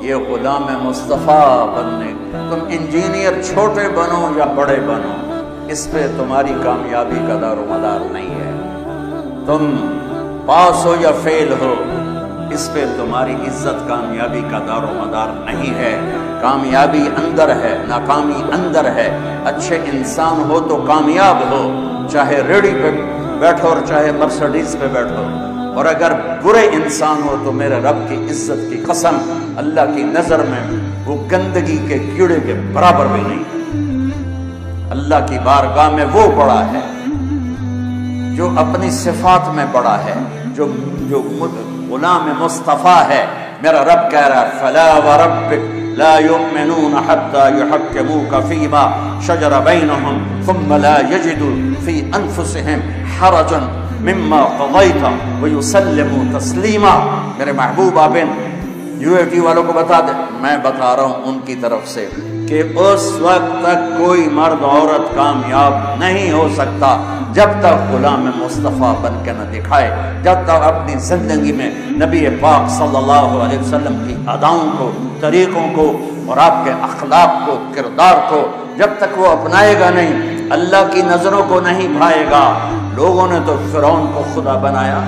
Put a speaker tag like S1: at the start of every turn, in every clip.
S1: یہ غلام مصطفیٰ بننے، تم انجینئر چھوٹے بنو یا بڑے بنو، اس پہ تمہاری کامیابی کا دار و مدار نہیں ہے۔ تم پاس ہو یا فیل ہو، اس پہ تمہاری عزت کامیابی کا دار و مدار نہیں ہے۔ کامیابی اندر ہے، ناکامی اندر ہے۔ اچھے انسان ہو تو کامیاب ہو، چاہے ریڑھی پہ بیٹھو اور چاہے مرسڈیز پہ بیٹھو، اور اگر برے انسان ہو تو میرے رب کی عزت کی قسم، اللہ کی نظر میں وہ گندگی کے کیڑے کے برابر بھی نہیں۔ اللہ کی بارگاہ میں وہ بڑا ہے جو اپنی صفات میں بڑا ہے، جو غلام مصطفیٰ ہے۔ میرا رب کہہ رہا ہے فلا وربک لا يؤمنون حتى يحكموك فيما شجر بينهم ثم لا يجدوا في انفسهم حرجا مما قضيت ويسلموا تسلیما۔ میرے محبوب بن UAT والوں کو بتا دے، میں بتا رہا ہوں ان کی طرف سے کہ اس وقت تک کوئی مرد عورت کامیاب نہیں ہو سکتا جب تک غلام مصطفیٰ بن کے نہ دکھائے، جب تک اپنی زندگی میں نبی پاک صلی اللہ علیہ وسلم کی اداؤں کو، طریقوں کو اور آپ کے اخلاق کو، کردار کو جب تک وہ اپنائے گا نہیں، اللہ کی نظروں کو نہیں بھائے گا۔ لوگوں نے تو فرعون کو خدا بنایا،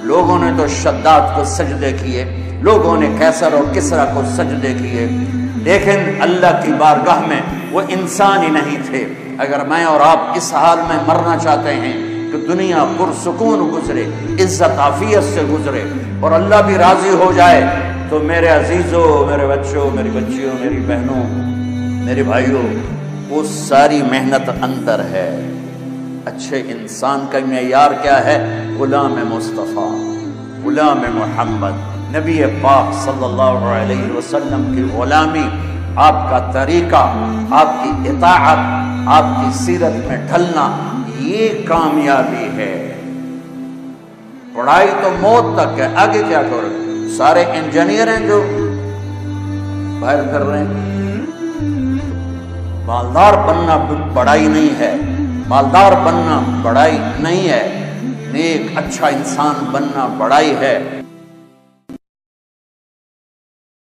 S1: لوگوں نے تو شداد کو سجدے کیے، لوگوں نے کیسر اور کسرا کو سجدے کیے، لیکن اللہ کی بارگاہ میں وہ انسان ہی نہیں تھے۔ اگر میں اور آپ اس حال میں مرنا چاہتے ہیں کہ دنیا پرسکون گزرے، عزت عافیت سے گزرے اور اللہ بھی راضی ہو جائے، تو میرے عزیزوں، میرے بچوں، میری بچیوں، میری بہنوں، میرے بھائیوں، وہ ساری محنت اندر ہے۔ اچھے انسان کا معیار کیا ہے؟ غلام مصطفیٰ، غلام محمد، نبی پاک صلی اللہ علیہ وسلم کی غلامی، آپ کا طریقہ، آپ کی اطاعت، آپ کی سیرت میں ڈھلنا، یہ کامیابی ہے۔ پڑھائی تو موت تک ہے، آگے کیا کرو؟ سارے انجینئر ہیں جو باہر کر رہے ہیں۔ مالدار بننا بڑائی نہیں ہے، مالدار بننا بڑائی نہیں ہے، نیک اچھا انسان بننا بڑائی ہے۔